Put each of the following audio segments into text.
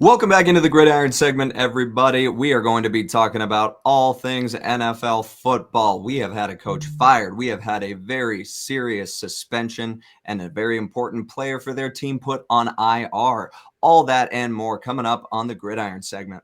Welcome back into the Gridiron segment, everybody. We are going to be talking about all things NFL football. We have had a coach fired. We have had a very serious suspension and a very important player for their team put on IR. All that and more coming up on the Gridiron segment.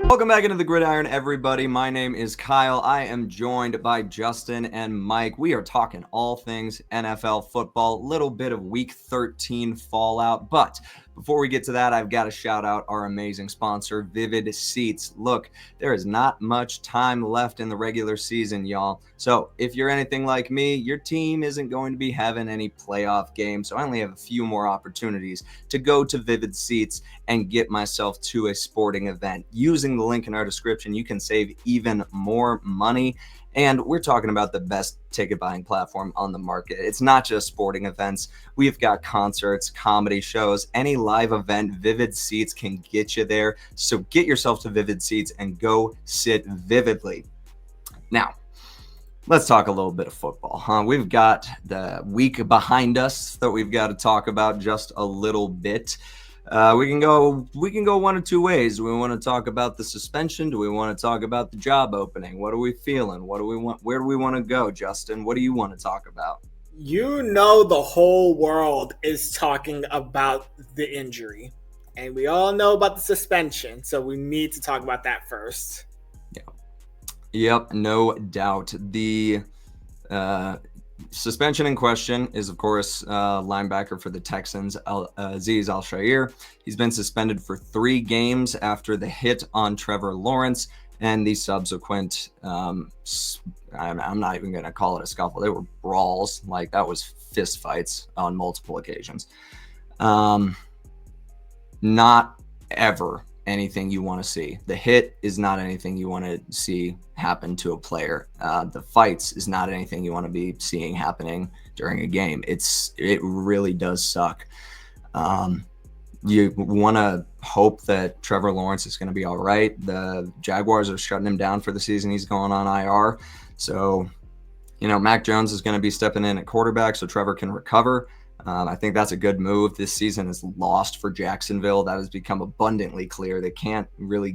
Welcome back into the Gridiron, everybody. My name is Kyle. I am joined by Justin and Mike. We are talking all things NFL football, little bit of Week 13 fallout. But before we get to that, I've got to shout out our amazing sponsor, Vivid Seats. Look, there is not much time left in the regular season, y'all. So if you're anything like me, your team isn't going to be having any playoff games. So I only have a few more opportunities to go to Vivid Seats and get myself to a sporting event. Using the link in our description, you can save even more money. And we're talking about the best ticket buying platform on the market. It's not just sporting events. We've got concerts, comedy shows, any live event. Vivid Seats can get you there. So get yourself to Vivid Seats and go sit vividly. Now, let's talk a little bit of football, huh? We've got the week behind us that we've got to talk about just a little bit. We can go one of two ways. Do we want to talk about the suspension? Do we want to talk about the job opening? What are we feeling? What do we want? Where do we want to go, Justin? What do you want to talk about? You know, the whole world is talking about the injury, and we all know about the suspension. So we need to talk about that first. Yep, no doubt. The suspension in question is, of course, linebacker for the Texans, Injury and Al-Shaair. He's been suspended for 3 games after the hit on Trevor Lawrence and the subsequent, I'm not even going to call it a scuffle. They were brawls. Like, that was fist fights on multiple occasions. Not ever anything you want to see. The hit is not anything you want to see happen to a player. The fights is not anything you want to be seeing happening during a game. It really does suck. You want to hope that Trevor Lawrence is going to be all right. The Jaguars are shutting him down for the season. He's going on IR. So, Mac Jones is going to be stepping in at quarterback so Trevor can recover. I think that's a good move. This season is lost for Jacksonville. That has become abundantly clear. They can't really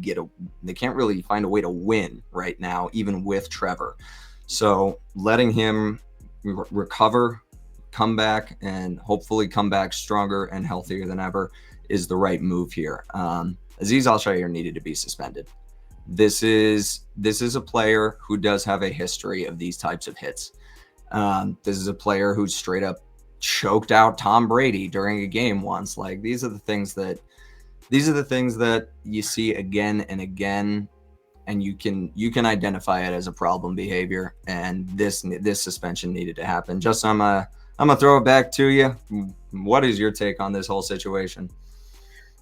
find a way to win right now, even with Trevor. So letting him recover, come back, and hopefully come back stronger and healthier than ever is the right move here. Injury and Al-Shaair needed to be suspended. This is a player who does have a history of these types of hits. This is a player who's straight up choked out Tom Brady during a game once. Like, these are the things that you see again and again, and you can identify it as a problem behavior. And this suspension needed to happen. Just I'm gonna throw it back to you. What is your take on this whole situation?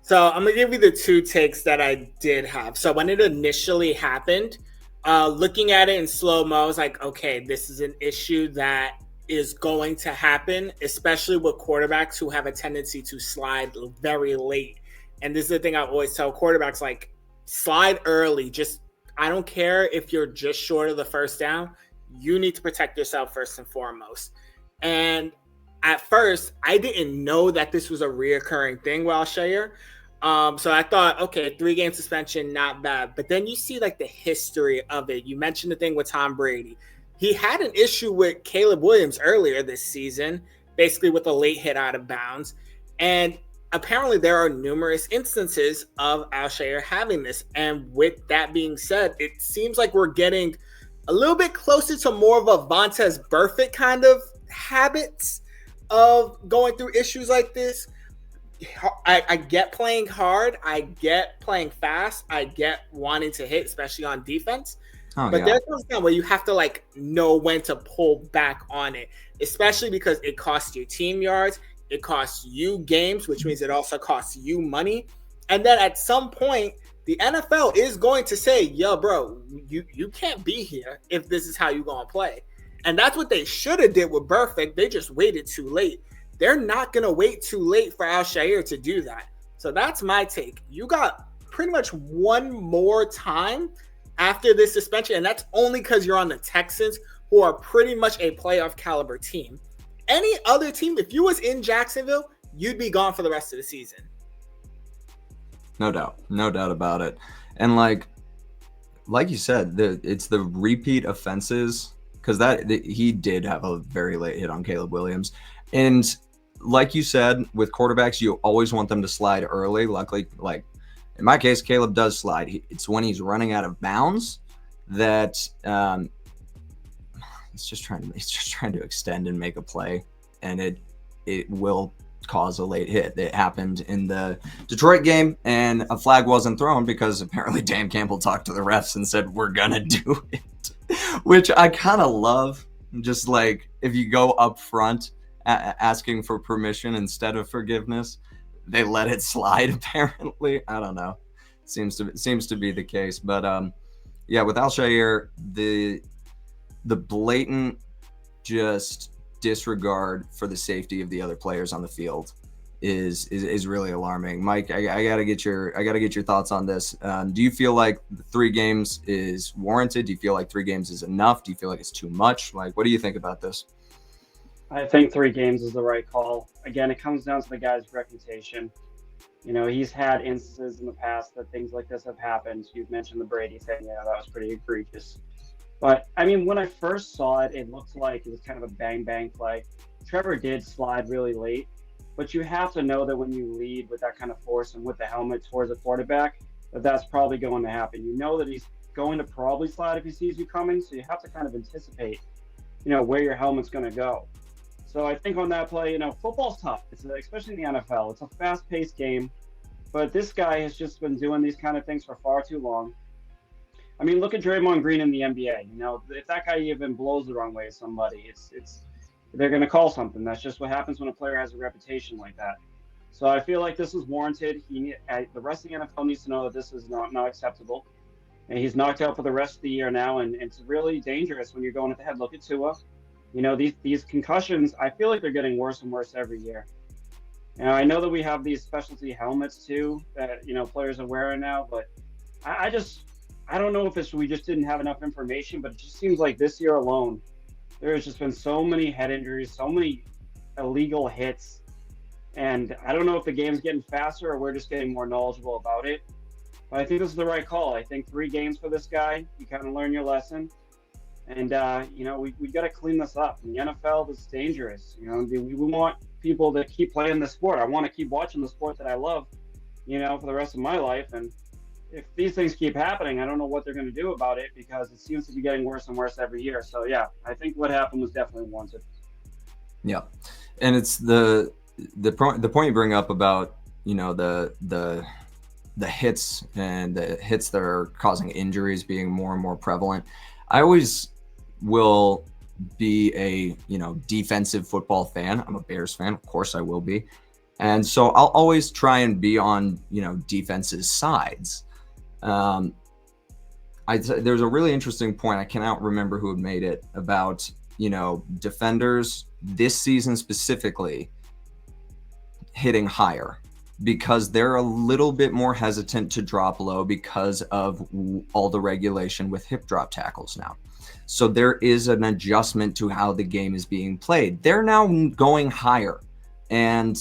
So I'm gonna give you the 2 takes that I did have. So when it initially happened, looking at it in slow-mo, I was like, okay, this is an issue that is going to happen, especially with quarterbacks who have a tendency to slide very late. And this is the thing I always tell quarterbacks, like, slide early. I don't care if you're just short of the first down. You need to protect yourself first and foremost. And at first, I didn't know that this was a reoccurring thing with Al-Shaair. So I thought, okay, 3-game suspension, not bad. But then you see, like, the history of it. You mentioned the thing with Tom Brady. He had an issue with Caleb Williams earlier this season, basically with a late hit out of bounds. And apparently there are numerous instances of Al-Shaair having this. And with that being said, it seems like we're getting a little bit closer to more of a Vontaze Burfict kind of habits of going through issues like this. I get playing hard. I get playing fast. I get wanting to hit, especially on defense. But there's a time where you have to, like, know when to pull back on it, especially because it costs your team yards, it costs you games, which means it also costs you money. And then at some point, the NFL is going to say, yo, bro, you can't be here if this is how you're going to play. And that's what they should have did with Burfict. They just waited too late. They're not going to wait too late for Al-Shaair to do that. So that's my take. You got pretty much one more time after this suspension, and that's only because you're on the Texans, who are pretty much a playoff caliber team. Any other team, if you was in Jacksonville, you'd be gone for the rest of the season. No doubt about it. And like you said, it's the repeat offenses, because he did have a very late hit on Caleb Williams. And like you said, with quarterbacks, you always want them to slide early. Luckily, like in my case, Caleb does slide. It's when he's running out of bounds that he's just trying to extend and make a play, and it will cause a late hit. It happened in the Detroit game, and a flag wasn't thrown because apparently Dan Campbell talked to the refs and said, we're gonna do it, which I kind of love. Just like, if you go up front asking for permission instead of forgiveness, they let it slide. Apparently, I don't know. Seems to be the case. But yeah, with Al-Shaair, the blatant just disregard for the safety of the other players on the field is really alarming. Mike, I gotta get your thoughts on this. Do you feel like 3 games is warranted? Do you feel like 3 games is enough? Do you feel like it's too much? Like, what do you think about this? I think 3 games is the right call. Again, it comes down to the guy's reputation. You know, he's had instances in the past that things like this have happened. You've mentioned the Brady thing. Yeah, that was pretty egregious. But, I mean, when I first saw it, it looked like it was kind of a bang-bang play. Trevor did slide really late, but you have to know that when you lead with that kind of force and with the helmet towards the quarterback, that's probably going to happen. You know that he's going to probably slide if he sees you coming, so you have to kind of anticipate, you know, where your helmet's going to go. So I think on that play, you know, football's tough. Especially in the NFL. It's a fast-paced game, but this guy has just been doing these kind of things for far too long. I mean, look at Draymond Green in the NBA. You know, if that guy even blows the wrong way at somebody, they're going to call something. That's just what happens when a player has a reputation like that. So I feel like this is warranted. The rest of the NFL needs to know that this is not acceptable. And he's knocked out for the rest of the year now, and it's really dangerous when you're going at the head. Look at Tua. You know, these concussions, I feel like they're getting worse and worse every year. Now, I know that we have these specialty helmets too that, you know, players are wearing now, but I don't know if we just didn't have enough information, but it just seems like this year alone, there has just been so many head injuries, so many illegal hits. And I don't know if the game's getting faster or we're just getting more knowledgeable about it. But I think this is the right call. I think 3 games for this guy. You kind of learn your lesson. And, you know, we got to clean this up. In the NFL, this is dangerous. You know, we want people to keep playing the sport. I want to keep watching the sport that I love, you know, for the rest of my life. And if these things keep happening, I don't know what they're going to do about it, because it seems to be getting worse and worse every year. So, yeah, I think what happened was definitely warranted. Yeah. And it's the point you bring up about, you know, the hits and the hits that are causing injuries being more and more prevalent. I always will be a, you know, defensive football fan. I'm a Bears fan. Of course I will be. And so I'll always try and be on, you know, defense's sides. There's a really interesting point. I cannot remember who had made it about, you know, defenders this season specifically hitting higher because they're a little bit more hesitant to drop low because of all the regulation with hip drop tackles now. So there is an adjustment to how the game is being played. They're now going higher. And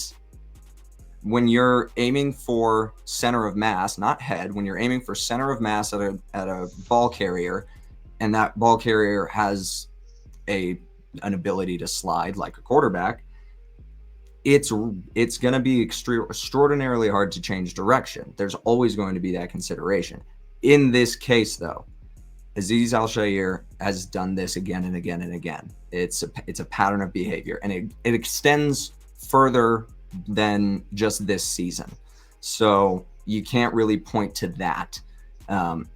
when you're aiming for center of mass, not head, when you're aiming for center of mass at a ball carrier, and that ball carrier has an ability to slide like a quarterback, it's going to be extraordinarily hard to change direction. There's always going to be that consideration. In this case, though, Azeez Al-Shaair has done this again and again and again. It's a pattern of behavior, and it extends further than just this season. So you can't really point to that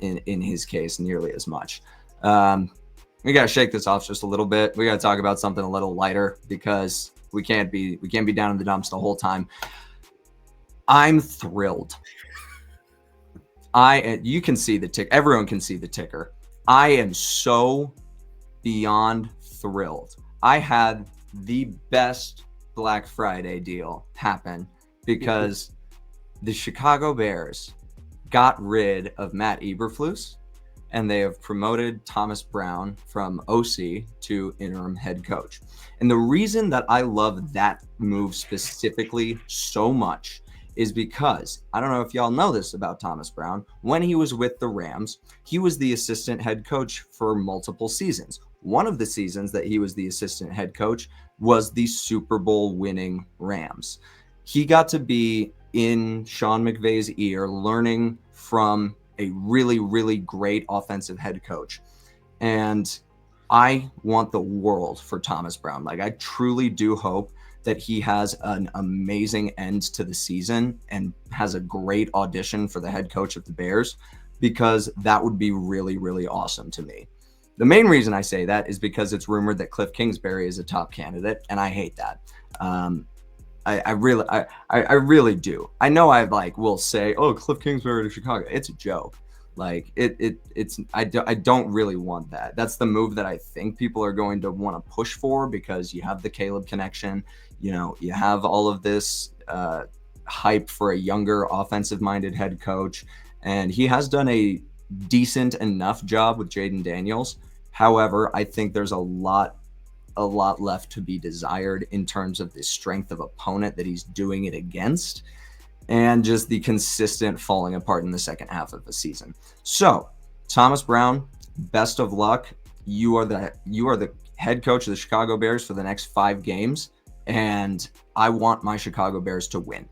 in his case nearly as much. We got to shake this off just a little bit. We got to talk about something a little lighter because we can't be down in the dumps the whole time. I'm thrilled. You can see the tick. Everyone can see the ticker. I am so beyond thrilled. I had the best Black Friday deal happen because the Chicago Bears got rid of Matt Eberflus and they have promoted Thomas Brown from OC to interim head coach. And the reason that I love that move specifically so much is because, I don't know if y'all know this about Thomas Brown, when he was with the Rams, he was the assistant head coach for multiple seasons. One of the seasons that he was the assistant head coach was the Super Bowl winning Rams. He got to be in Sean McVay's ear, learning from a really, really great offensive head coach. And I want the world for Thomas Brown. Like, I truly do hope that he has an amazing end to the season and has a great audition for the head coach of the Bears, because that would be really, really awesome to me. The main reason I say that is because it's rumored that Cliff Kingsbury is a top candidate, and I hate that. I really do. I know I will say, oh, Cliff Kingsbury to Chicago. It's a joke. I don't really want that. That's the move that I think people are going to want to push for, because you have the Caleb connection. You have all of this hype for a younger offensive-minded head coach, and he has done a decent enough job with Jaden Daniels. However, I think there's a lot left to be desired in terms of the strength of opponent that he's doing it against, and just the consistent falling apart in the second half of the season. So, Thomas Brown, best of luck. You are the head coach of the Chicago Bears for the next 5 games, and I want my Chicago Bears to win,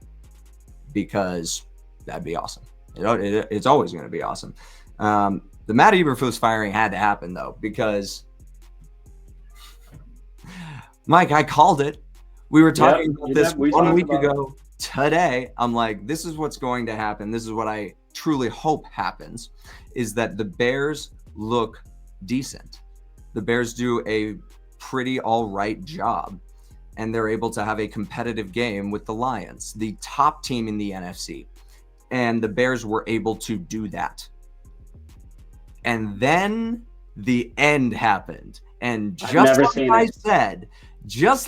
because that'd be awesome. It's always going to be awesome. The Matt Eberflus firing had to happen, though, because Mike, I called it. We were talking about this 1 week ago. Today, I'm like, this is what's going to happen. This is what I truly hope happens, is that the Bears look decent. The Bears do a pretty all right job, and they're able to have a competitive game with the Lions, the top team in the NFC. And the Bears were able to do that. And then the end happened. And just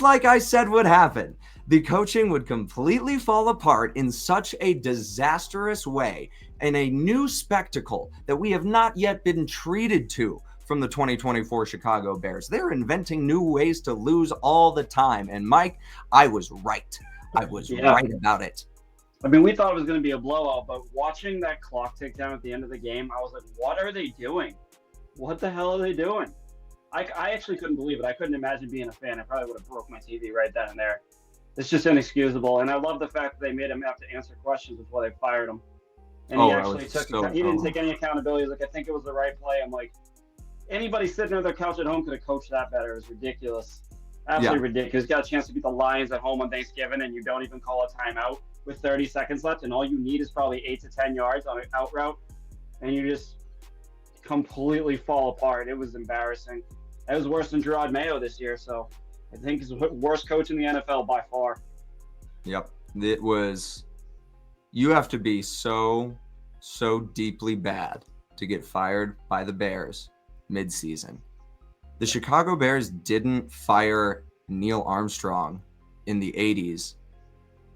like I said would happen, the coaching would completely fall apart in such a disastrous way, in a new spectacle that we have not yet been treated to from the 2024 Chicago Bears. They're inventing new ways to lose all the time. And Mike, I was right. I was right about it. I mean, we thought it was going to be a blowout, but watching that clock tick down at the end of the game, I was like, what are they doing? What the hell are they doing? I actually couldn't believe it. I couldn't imagine being a fan. I probably would have broke my TV right then and there. It's just inexcusable. And I love the fact that they made him have to answer questions before they fired him. And he actually he didn't take any accountability. He's like, I think it was the right play. I'm like, anybody sitting on their couch at home could have coached that better. It was ridiculous. Absolutely ridiculous. You got a chance to beat the Lions at home on Thanksgiving, and you don't even call a timeout with 30 seconds left, and all you need is probably 8 to 10 yards on an out route, and you just completely fall apart. It was embarrassing. It was worse than Gerard Mayo this year, so I think he's the worst coach in the NFL by far. Yep. It was – you have to be so deeply bad to get fired by the Bears mid-season. The Chicago Bears didn't fire Neil Armstrong in the 80s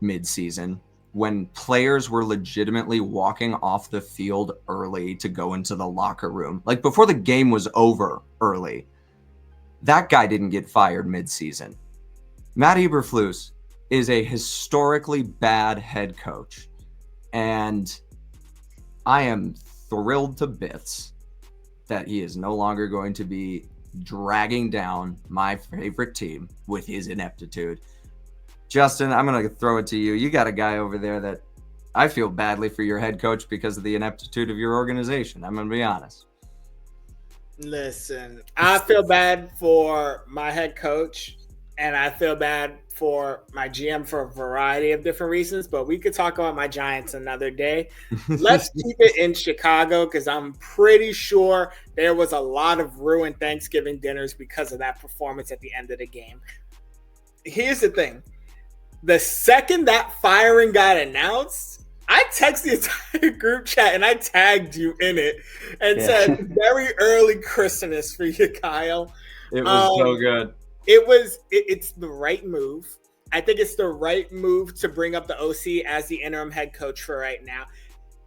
mid-season when players were legitimately walking off the field early to go into the locker room. Like, before the game was over early. That guy didn't get fired mid-season. Matt Eberflus is a historically bad head coach, and I am thrilled to bits that he is no longer going to be dragging down my favorite team with his ineptitude. Justin, I'm going to throw it to you. You got a guy over there that I feel badly for your head coach because of the ineptitude of your organization. I'm going to be honest. Listen, I feel bad for my head coach, and I feel bad for my GM for a variety of different reasons, but we could talk about my Giants another day. Let's keep it in Chicago, because I'm pretty sure there was a lot of ruined Thanksgiving dinners because of that performance at the end of the game. Here's the thing. The second that firing got announced, I texted the entire group chat and I tagged you in it and said, very early Christmas for you, Kyle. It was so good. It's the right move. I think it's the right move to bring up the OC as the interim head coach for right now.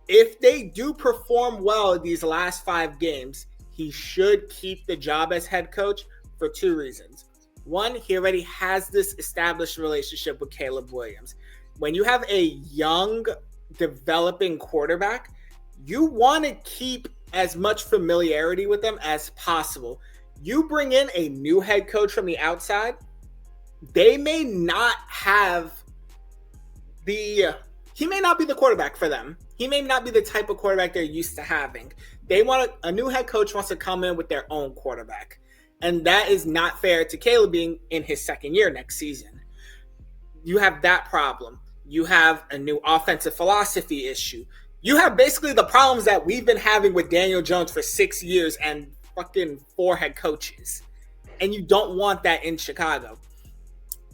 if they do perform well these last 5 games, he should keep the job as head coach for 2 reasons. One, he already has this established relationship with Caleb Williams. When you have a young, developing quarterback, you want to keep as much familiarity with them as possible. You bring in a new head coach from the outside, they may not have he may not be the quarterback for them. He may not be the type of quarterback they're used to having. A new head coach wants to come in with their own quarterback. And that is not fair to Caleb being in his second year next season. You have that problem. You have a new offensive philosophy issue. You have basically the problems that we've been having with Daniel Jones for 6 years and fucking 4 head coaches. And you don't want that in Chicago.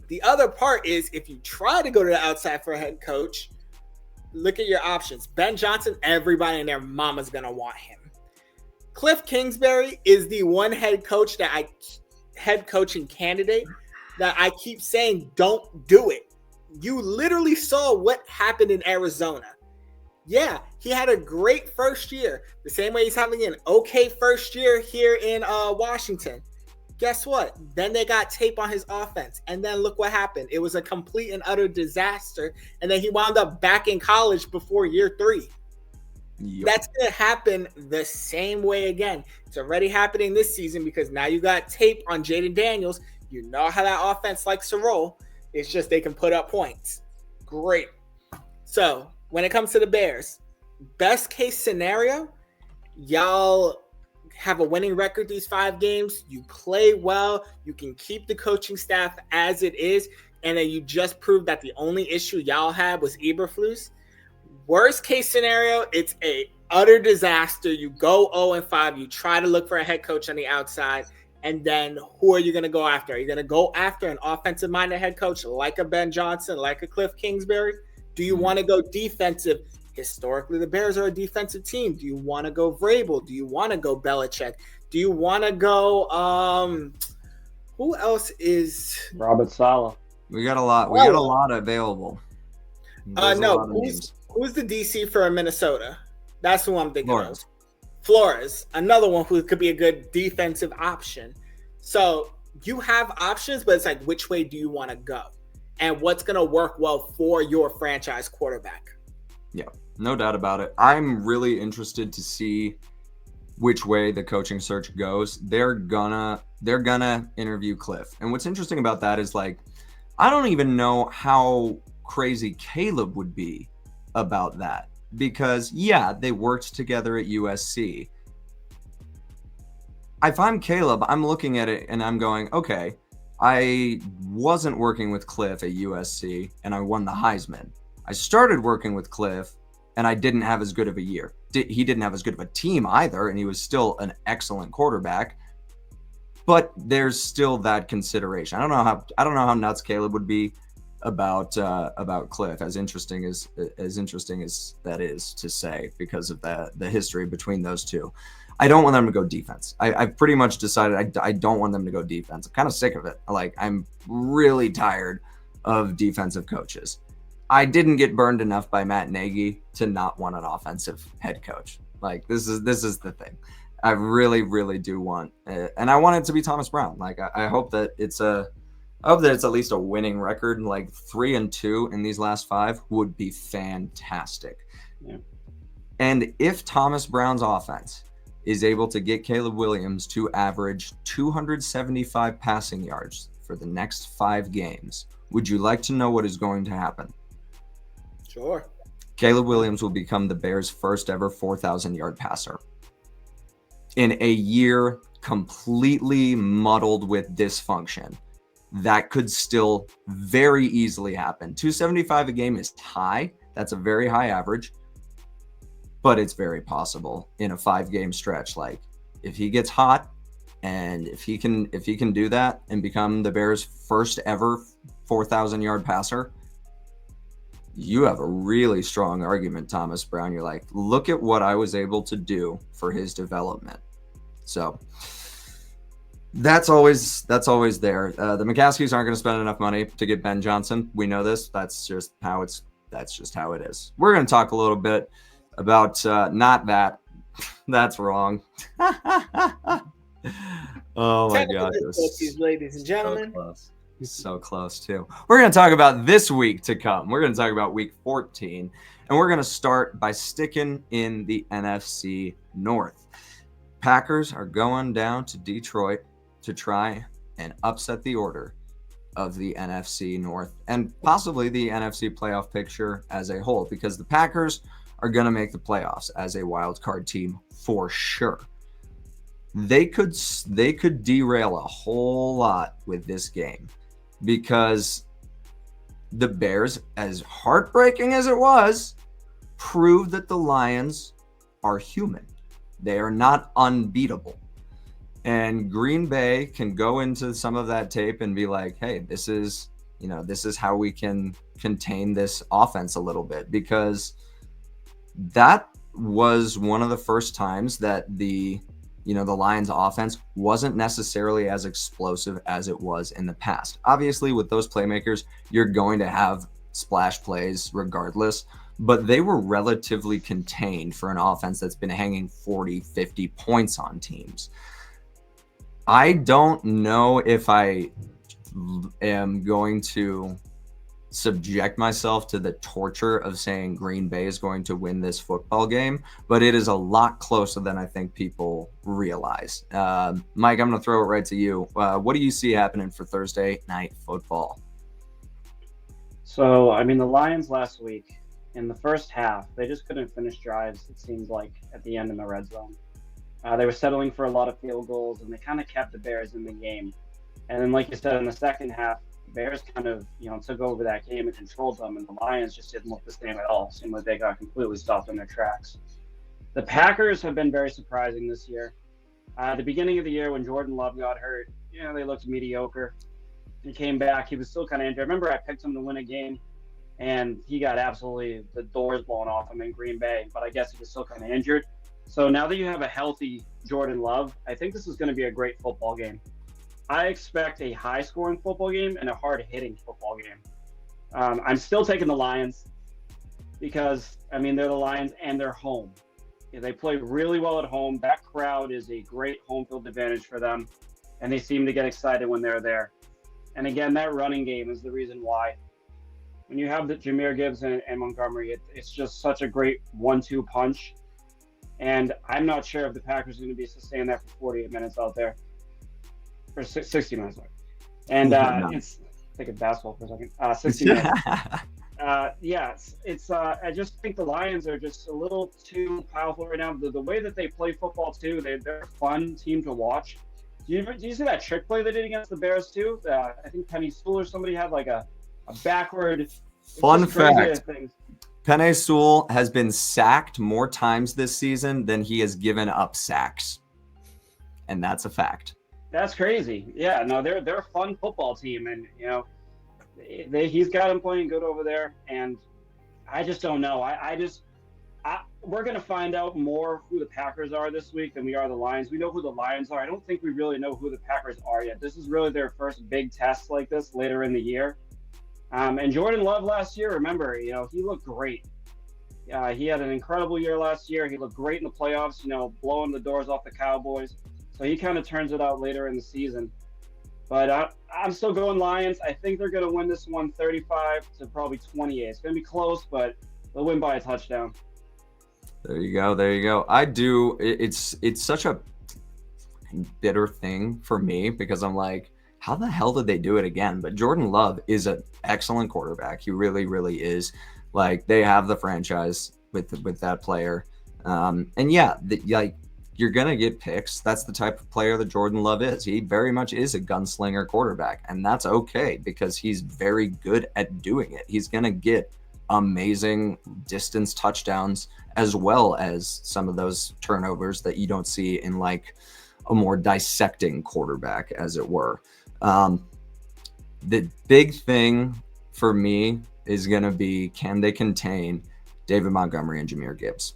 The other part is if you try to go to the outside for a head coach, look at your options. Ben Johnson, everybody and their mama's going to want him. Cliff Kingsbury is the one head coaching candidate that I keep saying, don't do it. You literally saw what happened in Arizona. Yeah, he had a great first year. The same way he's having an okay first year here in Washington. Guess what? Then they got tape on his offense. And then look what happened. It was a complete and utter disaster. And then he wound up back in college before year 3. Yep. That's going to happen the same way again. It's already happening this season because now you got tape on Jaden Daniels. You know how that offense likes to roll. It's just they can put up points. Great. So when it comes to the Bears, best case scenario, y'all have a winning record these 5 games. You play well. You can keep the coaching staff as it is. And then you just proved that the only issue y'all had was Eberflus. Worst case scenario, it's a utter disaster. You go 0-5. You try to look for a head coach on the outside. And then who are you going to go after? Are you going to go after an offensive-minded head coach like a Ben Johnson, like a Cliff Kingsbury? Do you want to go defensive? Historically, the Bears are a defensive team. Do you want to go Vrabel? Do you want to go Belichick? Do you want to go who else is Robert Saleh? We got a lot. We got a lot available. Who's the DC for Minnesota? That's who I'm thinking of. Flores, another one who could be a good defensive option. So you have options, but it's like, which way do you want to go? And what's going to work well for your franchise quarterback? Yeah, no doubt about it. I'm really interested to see which way the coaching search goes. They're gonna interview Cliff. And what's interesting about that is, like, I don't even know how crazy Caleb would be about that. Because, yeah, they worked together at USC. If I'm Caleb, I'm looking at it and I'm going, okay, I wasn't working with Cliff at USC and I won the Heisman. I started working with Cliff and I didn't have as good of a year. He didn't have as good of a team either, and he was still an excellent quarterback. But there's still that consideration. I don't know how nuts Caleb would be about Cliff, as interesting as that is to say, because of the history between those two. I don't want them to go defense. I've pretty much decided I don't want them to go defense. I'm kind of sick of it. Like, I'm really tired of defensive coaches. I didn't get burned enough by Matt Nagy to not want an offensive head coach. Like, this is the thing. I really, really do want, and I want it to be Thomas Brown. Like, I hope that it's at least a winning record. Like 3-2 in these last 5 would be fantastic. Yeah. And if Thomas Brown's offense is able to get Caleb Williams to average 275 passing yards for the next 5 games, would you like to know what is going to happen? Sure. Caleb Williams will become the Bears' first ever 4,000-yard passer. In a year completely muddled with dysfunction, that could still very easily happen. 275 a game is high. That's a very high average, but it's very possible in a 5-game stretch. Like, if he gets hot and if he can do that and become the Bears' first ever 4,000-yard passer, you have a really strong argument, Thomas Brown. You're like, look at what I was able to do for his development. So that's always there. The McCaskies aren't going to spend enough money to get Ben Johnson. We know this. That's just how it is. We're going to talk a little bit about not that. That's wrong. Oh my God. Ladies and gentlemen. So close. So close too. We're going to talk about this week to come. We're going to talk about week 14. And we're going to start by sticking in the NFC North. Packers are going down to Detroit to try and upset the order of the NFC North and possibly the NFC playoff picture as a whole, because the Packers are going to make the playoffs as a wild card team for sure. They could derail a whole lot with this game, because the Bears, as heartbreaking as it was, proved that the Lions are human. They are not unbeatable. And Green Bay can go into some of that tape and be like, hey, this is how we can contain this offense a little bit, because that was one of the first times that the Lions offense wasn't necessarily as explosive as it was in the past. Obviously, with those playmakers, you're going to have splash plays regardless, but they were relatively contained for an offense that's been hanging 40, 50 points on teams. I don't know if I am going to subject myself to the torture of saying Green Bay is going to win this football game, but it is a lot closer than I think people realize. Mike, I'm going to throw it right to you. What do you see happening for Thursday night football? So, the Lions last week, in the first half, they just couldn't finish drives, it seems like, at the end in the red zone. They were settling for a lot of field goals, and they kind of kept the Bears in the game. And then, like you said, in the second half, the Bears kind of, took over that game and controlled them, and the Lions just didn't look the same at all. It seemed like they got completely stopped in their tracks. The Packers have been very surprising this year. At the beginning of the year, when Jordan Love got hurt, they looked mediocre. He came back. He was still kind of injured. I remember I picked him to win a game, and he got absolutely the doors blown off him in Green Bay, but I guess he was still kind of injured. So now that you have a healthy Jordan Love, I think this is going to be a great football game. I expect a high-scoring football game and a hard-hitting football game. I'm still taking the Lions because, they're the Lions and they're home. They play really well at home. That crowd is a great home field advantage for them, and they seem to get excited when they're there. And again, that running game is the reason why. When you have the Jahmyr Gibbs and Montgomery, it's just such a great 1-2 punch. And I'm not sure if the Packers are going to be sustained that for 48 minutes out there. Or 60 minutes. And it's think of basketball for a second. 60 minutes. I just think the Lions are just a little too powerful right now. The way that they play football too, they're a fun team to watch. Do you see that trick play they did against the Bears too? I think Penny Sewell or somebody had like a backward. Fun fact. Penny Sewell has been sacked more times this season than he has given up sacks. And that's a fact. That's crazy. Yeah, no, they're a fun football team, and he's got them playing good over there. And I just don't know. We're gonna find out more who the Packers are this week than we are the Lions. We know who the Lions are. I don't think we really know who the Packers are yet. This is really their first big test like this later in the year. And Jordan Love last year, remember, he looked great. He had an incredible year last year. He looked great in the playoffs, blowing the doors off the Cowboys. So he kind of turns it out later in the season. But I'm still going Lions. I think they're going to win this one 35 to probably 28. It's going to be close, but they'll win by a touchdown. There you go. I do. It's such a bitter thing for me because I'm like, how the hell did they do it again? But Jordan Love is an excellent quarterback. He really, really is. Like, they have the franchise with that player. And yeah, you're going to get picks. That's the type of player that Jordan Love is. He very much is a gunslinger quarterback, and that's okay because he's very good at doing it. He's going to get amazing distance touchdowns as well as some of those turnovers that you don't see in like a more dissecting quarterback, as it were. The big thing for me is going to be, can they contain David Montgomery and Jahmyr Gibbs?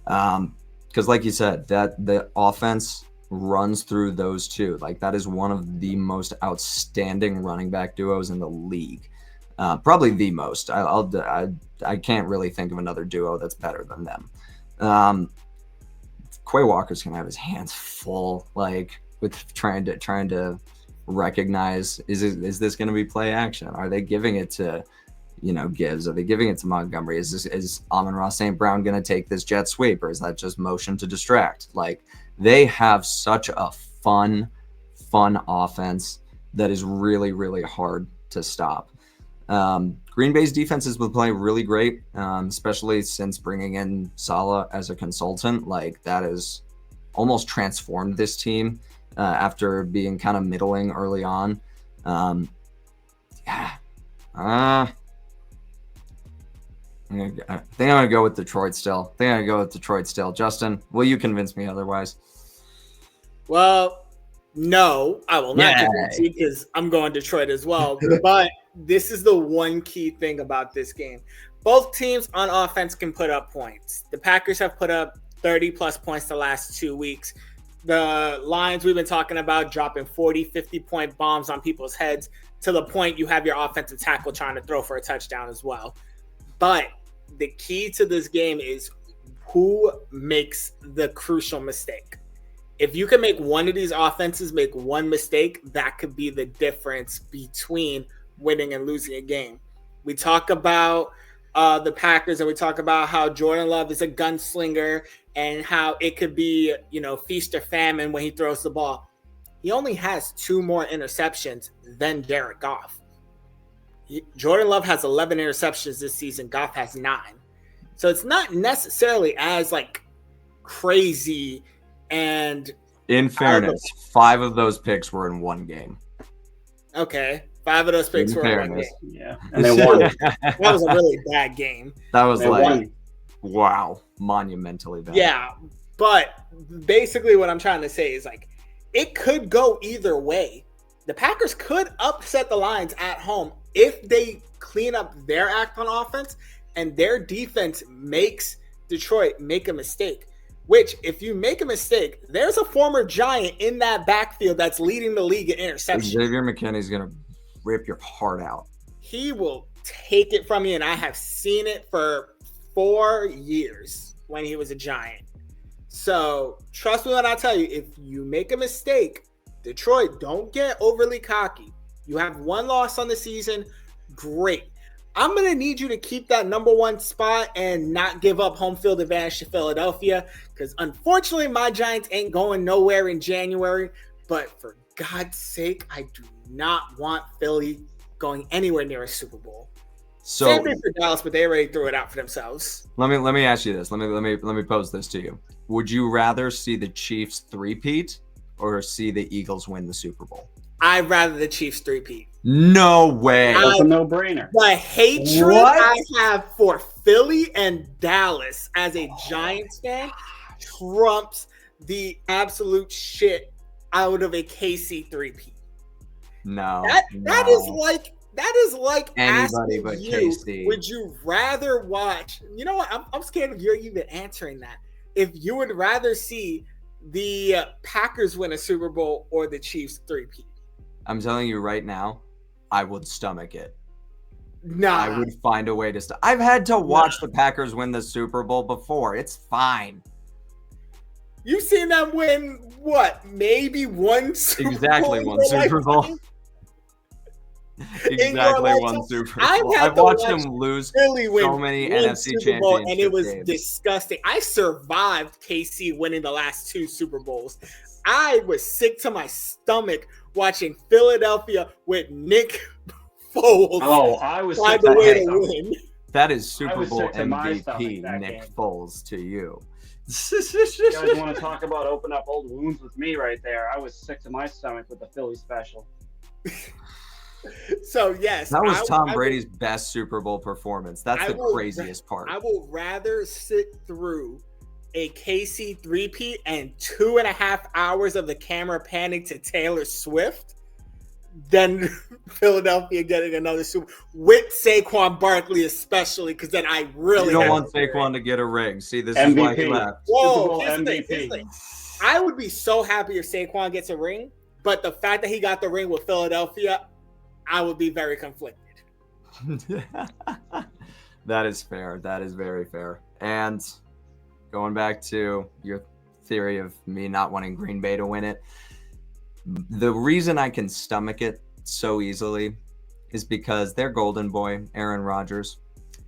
Because like you said, that the offense runs through those two. Like, that is one of the most outstanding running back duos in the league. Probably the most. I can't really think of another duo that's better than them. Quay Walker's gonna have his hands full, like with trying to recognize is this going to be play action? Are they giving it to Gibbs? Are they giving it to Montgomery? Is Amon-Ra St. Brown going to take this jet sweep, or is that just motion to distract? Like, they have such a fun offense that is really, really hard to stop. Green Bay's defenses will play really great, especially since bringing in Saleh as a consultant. Like, that has almost transformed this team after being kind of middling early on. I think I'm going to go with Detroit still. Justin, will you convince me otherwise? Well, no, I will not convince you because I'm going Detroit as well. But this is the one key thing about this game. Both teams on offense can put up points. The Packers have put up 30-plus points the last 2 weeks. The Lions we've been talking about dropping 40, 50-point bombs on people's heads to the point you have your offensive tackle trying to throw for a touchdown as well. But the key to this game is who makes the crucial mistake. If you can make one of these offenses make one mistake, that could be the difference between winning and losing a game. We talk about the Packers, and we talk about how Jordan Love is a gunslinger and how it could be, feast or famine when he throws the ball. He only has 2 more interceptions than Jared Goff. Jordan Love has 11 interceptions this season. Goff has 9. So it's not necessarily as crazy. And in fairness, 5 of those picks were in one game. Okay. 5 of those picks were in one game. Yeah. And they won. That was a really bad game. That was wow, monumentally bad. Yeah. But basically what I'm trying to say is it could go either way. The Packers could upset the Lions at home if they clean up their act on offense and their defense makes Detroit make a mistake. Which, if you make a mistake, there's a former Giant in that backfield that's leading the league in interceptions. Xavier McKinney's going to rip your heart out. He will take it from you, and I have seen it for 4 years when he was a Giant. So, trust me when I tell you, if you make a mistake, Detroit, don't get overly cocky. You have 1 loss on the season, great. I'm going to need you to keep that number 1 spot and not give up home field advantage to Philadelphia because, unfortunately, my Giants ain't going nowhere in January. But for God's sake, I do not want Philly going anywhere near a Super Bowl. So, same thing for Dallas, but they already threw it out for themselves. Let me ask you this. Let me pose this to you. Would you rather see the Chiefs three-peat or see the Eagles win the Super Bowl? I'd rather the Chiefs three-peat. No way. That's a no-brainer. The hatred I have for Philly and Dallas as a Giants fan trumps the absolute shit out of a KC three-peat. No. That is like anybody asking but you, KC. would you rather watch? You know what? I'm scared of you even answering that. If you would rather see the Packers win a Super Bowl or the Chiefs three-peat. I'm telling you right now, I would stomach it. Nah. I would find a way to stop. I've had to watch the Packers win the Super Bowl before. It's fine. You've seen them win, what, maybe one Super Bowl? Exactly one Super Bowl. Exactly one Super Bowl. I've watched them lose so many NFC championships. And it was disgusting. I survived KC winning the last 2 Super Bowls. I was sick to my stomach watching Philadelphia with Nick Foles. Oh, I was sick to win. That is Super Bowl MVP Nick Foles to you. You guys want to talk about open up old wounds with me right there? I was sick to my stomach with the Philly special. So, yes. That was Tom Brady's best Super Bowl performance. That's the craziest part. I will rather sit through a KC three-peat and 2.5 hours of the camera panning to Taylor Swift than Philadelphia getting another Super with Saquon Barkley especially, because then I really don't want Saquon to get a ring. See, this MVP. Is why he left. Whoa, MVP. I would be so happy if Saquon gets a ring, but the fact that he got the ring with Philadelphia, I would be very conflicted. That is fair. That is very fair. And going back to your theory of me not wanting Green Bay to win it, the reason I can stomach it so easily is because their golden boy, Aaron Rodgers,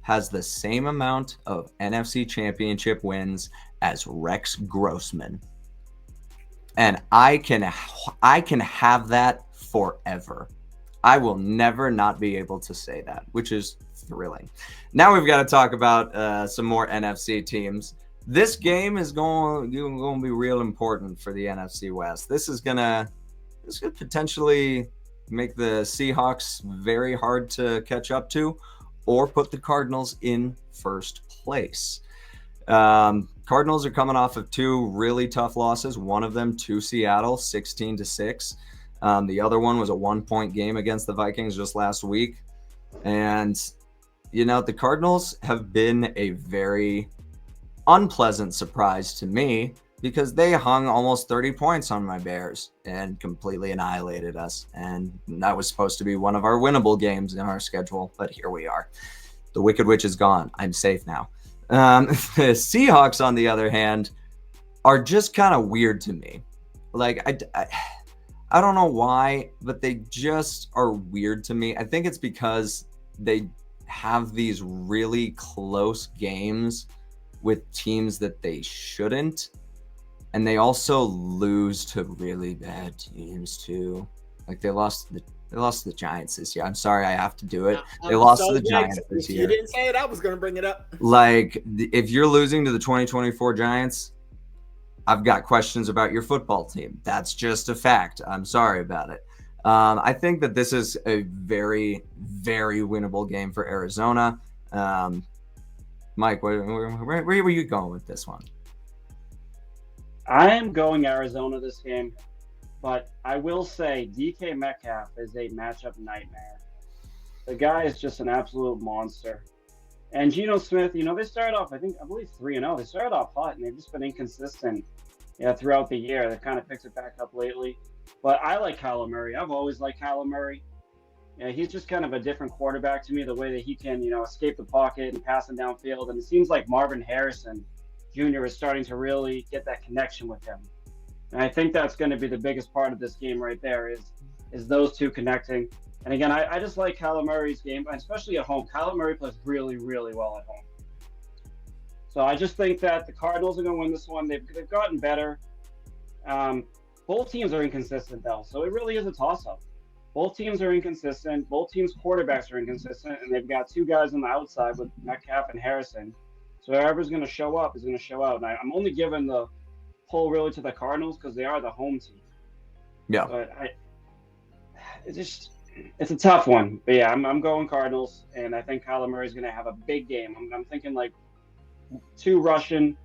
has the same amount of NFC Championship wins as Rex Grossman. And I can have that forever. I will never not be able to say that, which is thrilling. Now we've got to talk about some more NFC teams. This game is going to be real important for the NFC West. This could potentially make the Seahawks very hard to catch up to, or put the Cardinals in first place. Cardinals are coming off of two really tough losses. One of them to Seattle, 16-6. The other one was a 1-point game against the Vikings just last week. And, the Cardinals have been a very unpleasant surprise to me because they hung almost 30 points on my Bears and completely annihilated us. And that was supposed to be one of our winnable games in our schedule, but here we are. The Wicked Witch is gone. I'm safe now. The Seahawks, on the other hand, are just kind of weird to me. Like, I don't know why, but they just are weird to me. I think it's because they have these really close games with teams that they shouldn't. And they also lose to really bad teams too. Like they lost to the Giants this year. I'm sorry, I have to do it. They lost to the Giants this year. If you didn't say it, I was going to bring it up. Like, if you're losing to the 2024 Giants, I've got questions about your football team. That's just a fact. I'm sorry about it. I think that this is a very, very winnable game for Arizona. Mike, where were you going with this one? I am going Arizona this game, but I will say DK Metcalf is a matchup nightmare. The guy is just an absolute monster. And Geno Smith, they started off, I believe 3-0. They started off hot, and they've just been inconsistent throughout the year. They've kind of picked it back up lately. But I like Kyler Murray. I've always liked Kyler Murray. He's just kind of a different quarterback to me, the way that he can, escape the pocket and pass him downfield. And it seems like Marvin Harrison Jr. is starting to really get that connection with him. And I think that's going to be the biggest part of this game right there is those two connecting. And again, I just like Kyler Murray's game, especially at home. Kyler Murray plays really, really well at home. So I just think that the Cardinals are going to win this one. They've gotten better. Both teams are inconsistent, though. So it really is a toss-up. Both teams are inconsistent. Both teams' quarterbacks are inconsistent. And they've got two guys on the outside with Metcalf and Harrison. So whoever's going to show up is going to show out. And I'm only giving the pull really to the Cardinals because they are the home team. Yeah. But it's a tough one. But yeah, I'm going Cardinals, and I think Kyler Murray is going to have a big game. I'm thinking like 2 rushing,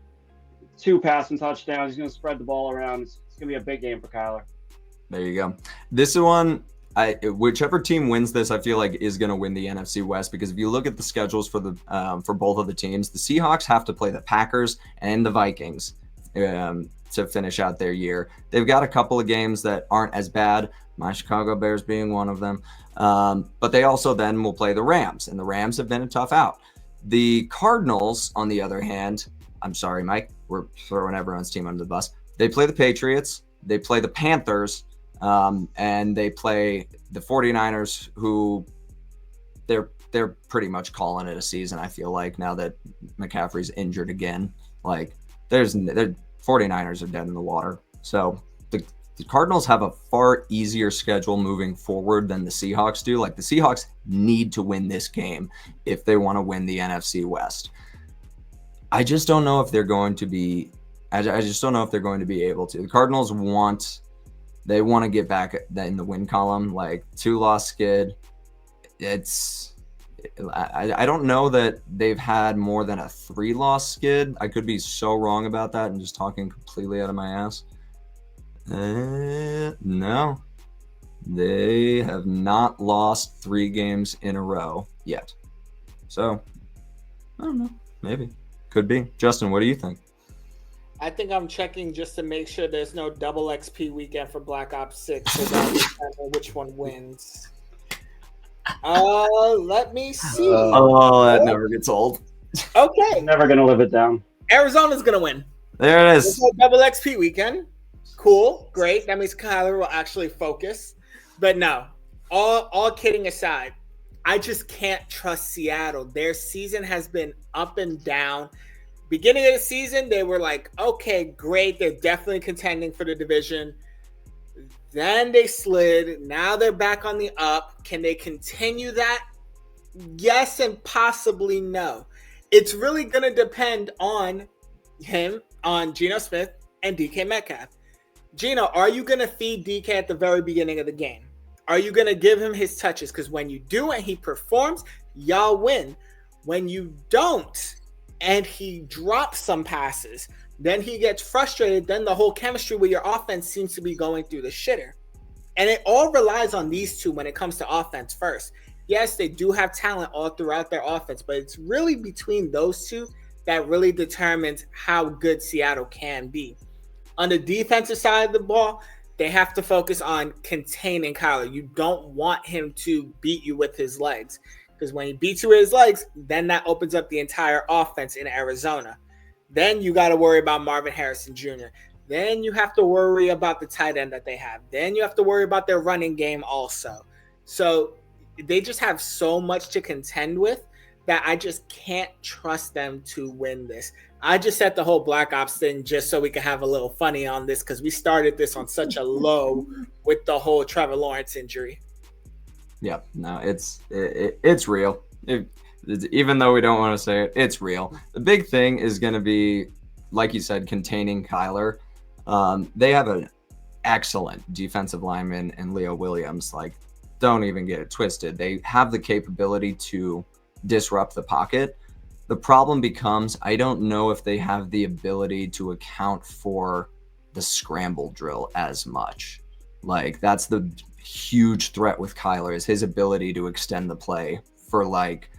2 passing touchdowns. He's going to spread the ball around. It's going to be a big game for Kyler. There you go. This one, whichever team wins this, I feel like is going to win the NFC West, because if you look at the schedules for both of the teams, the Seahawks have to play the Packers and the Vikings to finish out their year. They've got a couple of games that aren't as bad, my Chicago Bears being one of them, but they also then will play the Rams, and the Rams have been a tough out. The Cardinals, on the other hand, I'm sorry, Mike, we're throwing everyone's team under the bus. They play the Patriots, they play the Panthers, and they play the 49ers, who they're pretty much calling it a season, I feel like, now that McCaffrey's injured again. Like, their 49ers are dead in the water. So the Cardinals have a far easier schedule moving forward than the Seahawks do. Like, the Seahawks need to win this game if they want to win the NFC West. I just don't know if they're going to be able to. The Cardinals want to get back in the win column. Like, 2-loss skid. I don't know that they've had more than a 3-loss skid. I could be so wrong about that and just talking completely out of my ass. No, they have not lost 3 games in a row yet. So, I don't know. Maybe. Could be. Justin, what do you think? I think I'm checking just to make sure there's no double XP weekend for Black Ops 6, so that we know which one wins. Let me see. Oh, that never gets old. Okay. Never gonna live it down. Arizona's gonna win. There it is. It's a double XP weekend. Cool, great. That means Kyler will actually focus. But no, all kidding aside, I just can't trust Seattle. Their season has been up and down. Beginning of the season, they were like, okay, great. They're definitely contending for the division. Then they slid. Now they're back on the up. Can they continue that? Yes, and possibly no. It's really going to depend on Geno Smith and DK Metcalf. Geno, are you going to feed DK at the very beginning of the game? Are you going to give him his touches? Because when you do and he performs, y'all win. When you don't and he drops some passes, then he gets frustrated. Then the whole chemistry with your offense seems to be going through the shitter. And it all relies on these two when it comes to offense first. Yes, they do have talent all throughout their offense, but it's really between those two that really determines how good Seattle can be. On the defensive side of the ball, they have to focus on containing Kyler. You don't want him to beat you with his legs, because when he beats you with his legs, then that opens up the entire offense in Arizona. Then you got to worry about Marvin Harrison Jr. Then you have to worry about the tight end that they have. Then you have to worry about their running game also. So they just have so much to contend with that I just can't trust them to win this. I just set the whole Black Ops thing just so we can have a little funny on this, because we started this on such a low with the whole Trevor Lawrence injury. Yeah, no, it's real. Even though we don't want to say it, it's real. The big thing is going to be, like you said, containing Kyler. They have an excellent defensive lineman in Leo Williams. Like, don't even get it twisted. They have the capability to disrupt the pocket. The problem becomes, I don't know if they have the ability to account for the scramble drill as much. Like, that's the huge threat with Kyler, is his ability to extend the play for like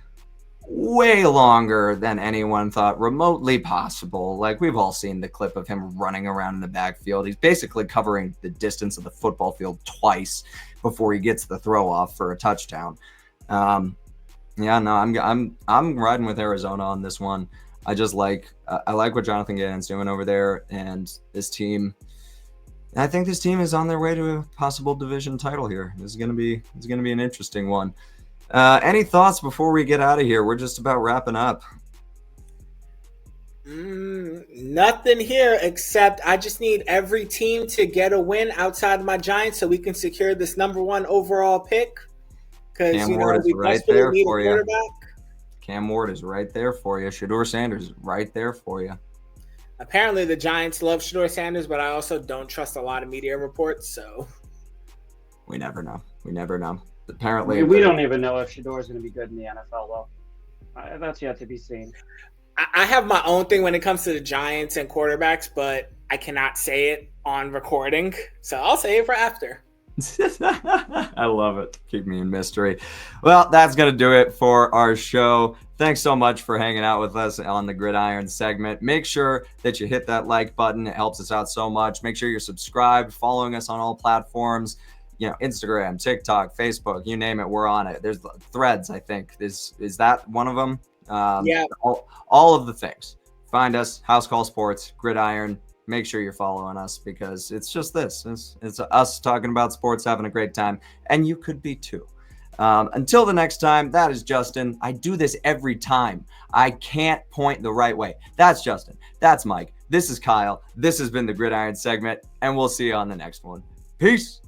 way longer than anyone thought remotely possible. Like, we've all seen the clip of him running around in the backfield. He's basically covering the distance of the football field twice before he gets the throw off for a touchdown. Yeah, no, I'm riding with Arizona on this one. I like what Jonathan Gannon's doing over there, and this team. I think this team is on their way to a possible division title here. It's gonna be an interesting one. Any thoughts before we get out of here? We're just about wrapping up. Nothing here, except I just need every team to get a win outside of my Giants so we can secure this number 1 overall pick. Because Cam Ward is right there for you. Cam Ward is right there for you. Shedeur Sanders is right there for you. Apparently the Giants love Shedeur Sanders, but I also don't trust a lot of media reports, so we never know. Apparently, we don't even know if Shedeur is going to be good in the NFL, though. That's yet to be seen. I have my own thing when it comes to the Giants and quarterbacks, but I cannot say it on recording, so I'll say it for after. I love it. Keep me in mystery. Well, that's going to do it for our show. Thanks so much for hanging out with us on the Gridiron segment. Make sure that you hit that like button. It helps us out so much. Make sure you're subscribed, following us on all platforms. Instagram, TikTok, Facebook, you name it, we're on it. There's Threads, I think. Is that one of them? Yeah. All of the things. Find us, House Call Sports, Gridiron. Make sure you're following us, because it's just this. It's us talking about sports, having a great time, and you could be too. Until the next time, that is Justin. I do this every time. I can't point the right way. That's Justin. That's Mike. This is Kyle. This has been the Gridiron segment, and we'll see you on the next one. Peace.